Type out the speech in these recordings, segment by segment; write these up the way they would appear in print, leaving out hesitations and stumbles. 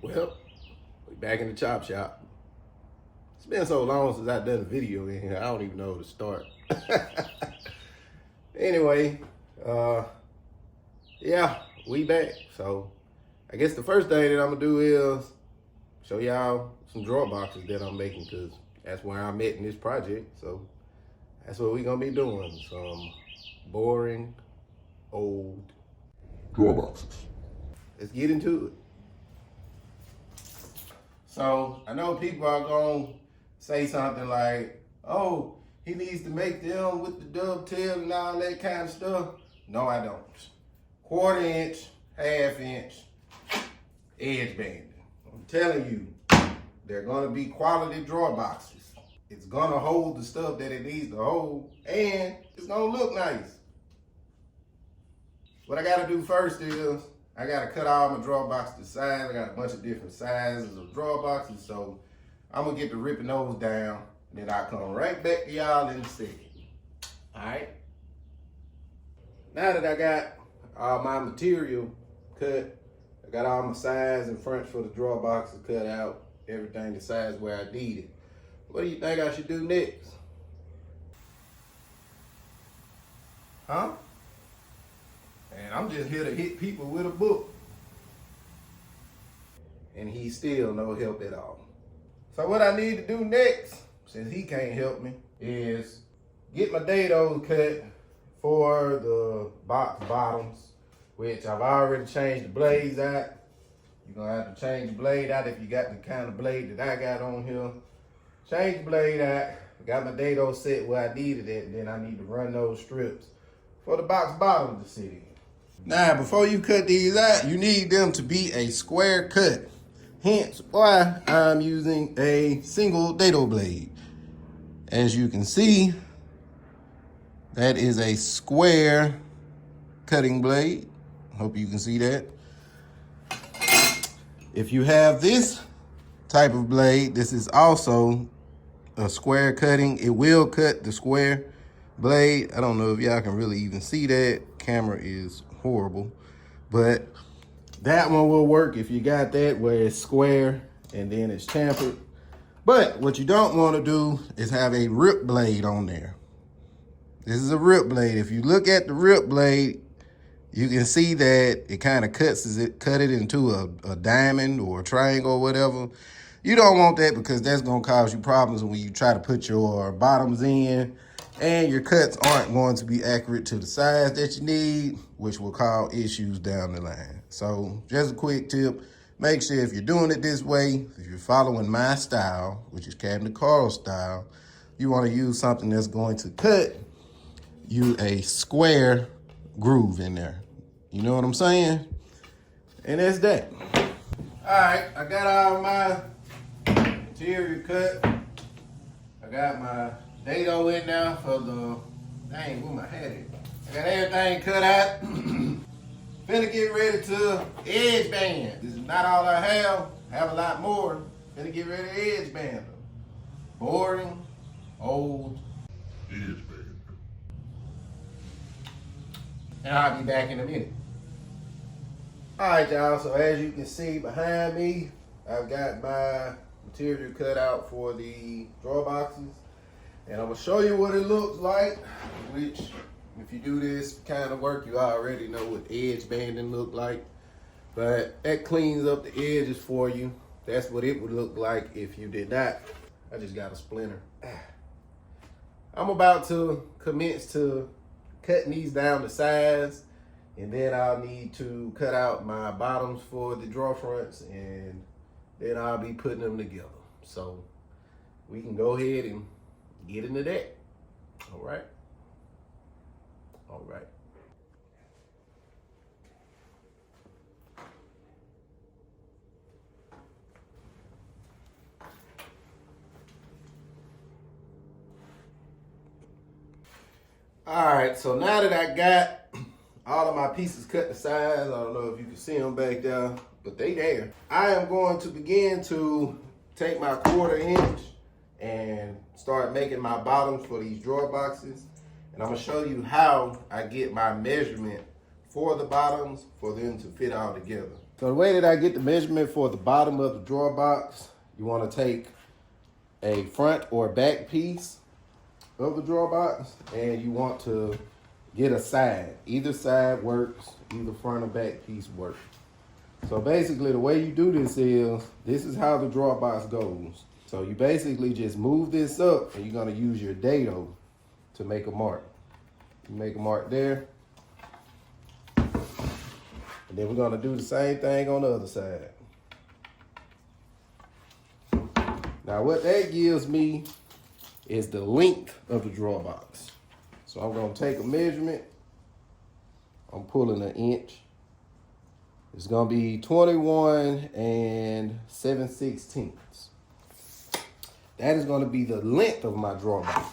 Well, we back in the chop shop. It's been so long since I've done a video in here, I don't even know where to start. Anyway, yeah, we back. So I guess the first thing that I'm gonna do is show y'all some drawer boxes that I'm making, because that's where I'm at in this project. So that's what we're gonna be doing. Some boring old Drawer boxes. Let's get into it. So I know people are gonna say something like, oh, he needs to make them with the dovetail and all that kind of stuff. No, I don't. 1/4 inch, 1/2 inch, edge banding. I'm telling you, they're gonna be quality drawer boxes. It's gonna hold the stuff that it needs to hold, and it's gonna look nice. What I gotta do first is, I gotta cut all my drawer boxes to size. I got a bunch of different sizes of drawer boxes, so I'm gonna get to ripping those down, and then I'll come right back to y'all in a second. All right? Now that I got all my material cut, I got all my size and fronts for the drawer boxes cut out, everything the size where I need it. What do you think I should do next? Huh? And I'm just here to hit people with a book. And he's still no help at all. So what I need to do next, since he can't help me, is get my dados cut for the box bottoms, which I've already changed the blades out. You're gonna have to change the blade out if you got the kind of blade that I got on here. Change the blade out, got my dado set where I needed it, and then I need to run those strips for the box bottom to sit in. Now, before you cut these out, you need them to be a square cut. Hence why I'm using a single dado blade. As you can see, that is a square cutting blade. Hope you can see that. If you have this type of blade, this is also a square cutting. It will cut the square blade. I don't know if y'all can really even see that. Camera is horrible, but that one will work if you got that where it's square and then it's chamfered. But what you don't want to do is have a rip blade on there. This is a rip blade. If you look at the rip blade, you can see that it kind of cut it into a diamond or a triangle or whatever. You don't want that, because that's going to cause you problems when you try to put your bottoms in, and your cuts aren't going to be accurate to the size that you need, which will cause issues down the line. So just a quick tip, make sure if you're doing it this way, if you're following my style, which is Cabinet Carl style, you want to use something that's going to cut you a square groove in there. You know what I'm saying? And that's that. All right, I got all my material cut. I got my dado in there for the, dang, where my hat is. I got everything cut out. Finna get ready to edge band. This is not all I have. I have a lot more. Finna get ready to edge band them. Boring, old Edge band. and I'll be back in a minute. All right, y'all, so as you can see behind me, I've got my material cut out for the drawer boxes. And I'm gonna show you what it looks like, which if you do this kind of work, you already know what edge banding look like. But that cleans up the edges for you. That's what it would look like if you did not. I just got a splinter. I'm about to commence to cutting these down to size, and then I'll need to cut out my bottoms for the drawer fronts, and then I'll be putting them together. So we can go ahead and get into that. All right. All right. All right, so now that I got all of my pieces cut to size, I don't know if you can see them back there, but they there. I am going to begin to take my 1/4 inch and start making my bottoms for these drawer boxes. And I'm gonna show you how I get my measurement for the bottoms for them to fit all together. So the way that I get the measurement for the bottom of the drawer box, you want to take a front or back piece of the drawer box and you want to get a side. Either side works, either front or back piece works. So basically the way you do this is how the drawer box goes. So you basically just move this up and you're gonna use your dado to make a mark. You make a mark there. And then we're gonna do the same thing on the other side. Now what that gives me is the length of the drawer box. So I'm gonna take a measurement. I'm pulling an inch. It's gonna be 21 7/16. That is gonna be the length of my drawer box.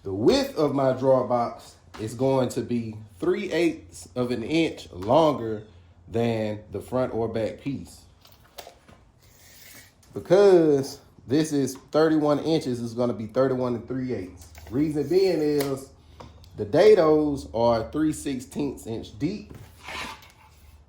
The width of my drawer box is going to be 3/8 of an inch longer than the front or back piece. Because this is 31 inches, it's gonna be 31 3/8. Reason being is the dados are 3/16 inch deep.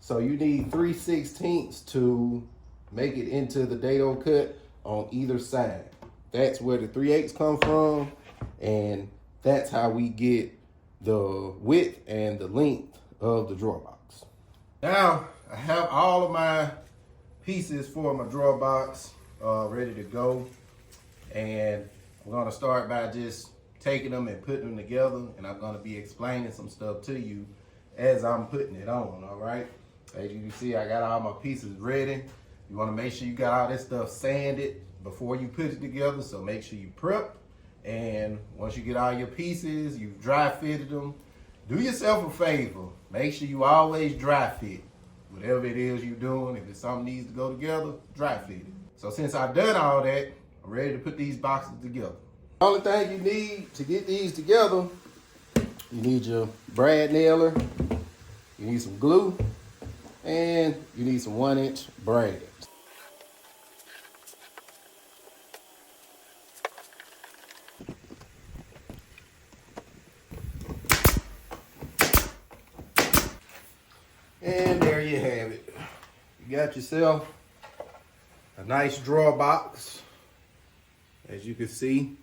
So you need 3/16 to make it into the dado cut on either side. That's where the 3/8 come from, and that's how we get the width and the length of the drawer box. Now I have all of my pieces for my drawer box ready to go, and I'm gonna start by just taking them and putting them together, and I'm gonna be explaining some stuff to you as I'm putting it on, all right? As you can see, I got all my pieces ready. You wanna make sure you got all this stuff sanded before you put it together, so make sure you prep. And once you get all your pieces, you've dry fitted them, do yourself a favor. Make sure you always dry fit. Whatever it is you're doing, if it's something needs to go together, dry fit it. So since I've done all that, I'm ready to put these boxes together. The only thing you need to get these together, you need your brad nailer, you need some glue, and you need some 1-inch brads. And there you have it. You got yourself a nice drawer box. As you can see,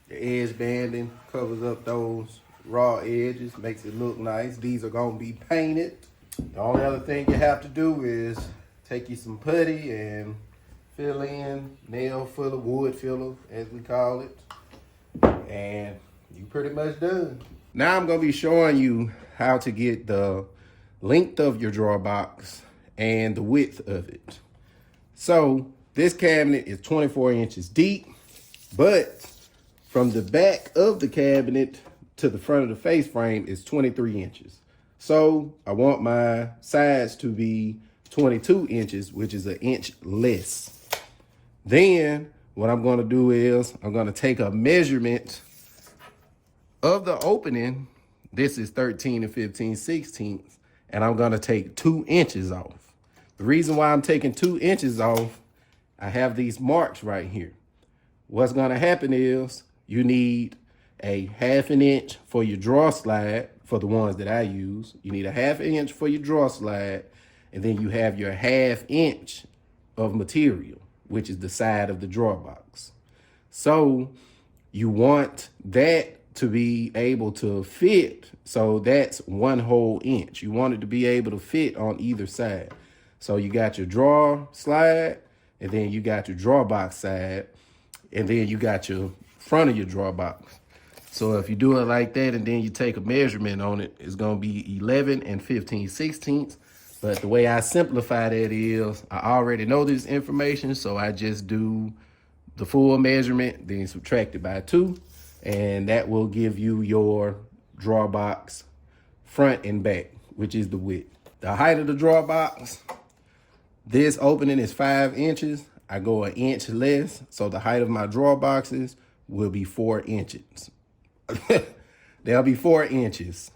the edge banding covers up those raw edges, makes it look nice. These are gonna be painted. The only other thing you have to do is take you some putty and fill in, nail filler, wood filler, as we call it. And you pretty much done. Now I'm gonna be showing you how to get the length of your drawer box and the width of it. So this cabinet is 24 inches deep, but from the back of the cabinet to the front of the face frame is 23 inches. So I want my sides to be 22 inches, which is an inch less. Then what I'm gonna do is I'm gonna take a measurement of the opening. This is 13 15/16, and I'm gonna take 2 inches off. The reason why I'm taking 2 inches off, I have these marks right here. What's gonna happen is you need a 1/2 inch for your drawer slide, for the ones that I use. You need a 1/2 inch for your drawer slide, and then you have your 1/2 inch of material, which is the side of the drawer box. So you want that to be able to fit. So that's 1 whole inch. You want it to be able to fit on either side. So you got your drawer slide, and then you got your drawer box side, and then you got your front of your drawer box. So if you do it like that and then you take a measurement on it, it's gonna be 11 15/16. But the way I simplify that is I already know this information, so I just do the full measurement, then subtract it by 2, and that will give you your drawer box front and back, which is the width. The height of the drawer box, this opening is 5 inches. I go 1 inch less, so the height of my drawer boxes will be 4 inches. They'll be 4 inches.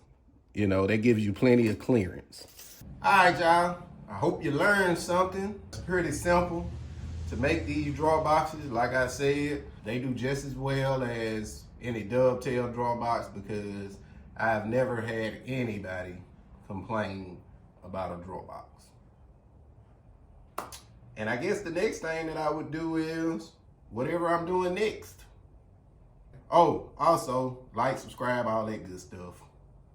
You know, that gives you plenty of clearance. All right, y'all. I hope you learned something. It's pretty simple to make these drawer boxes. Like I said, they do just as well as any dovetail drawer box because I've never had anybody complain about a drawer box. And I guess the next thing that I would do is whatever I'm doing next. Oh, also, like, subscribe, all that good stuff.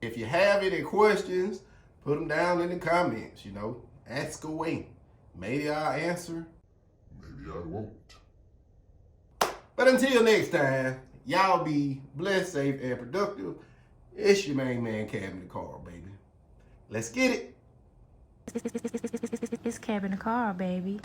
If you have any questions, put them down in the comments, you know. Ask away. Maybe I'll answer. Maybe I won't. But until next time, y'all be blessed, safe, and productive. It's your main man, Cabinet Carl, baby. Let's get it. It's Cabin the Car, baby.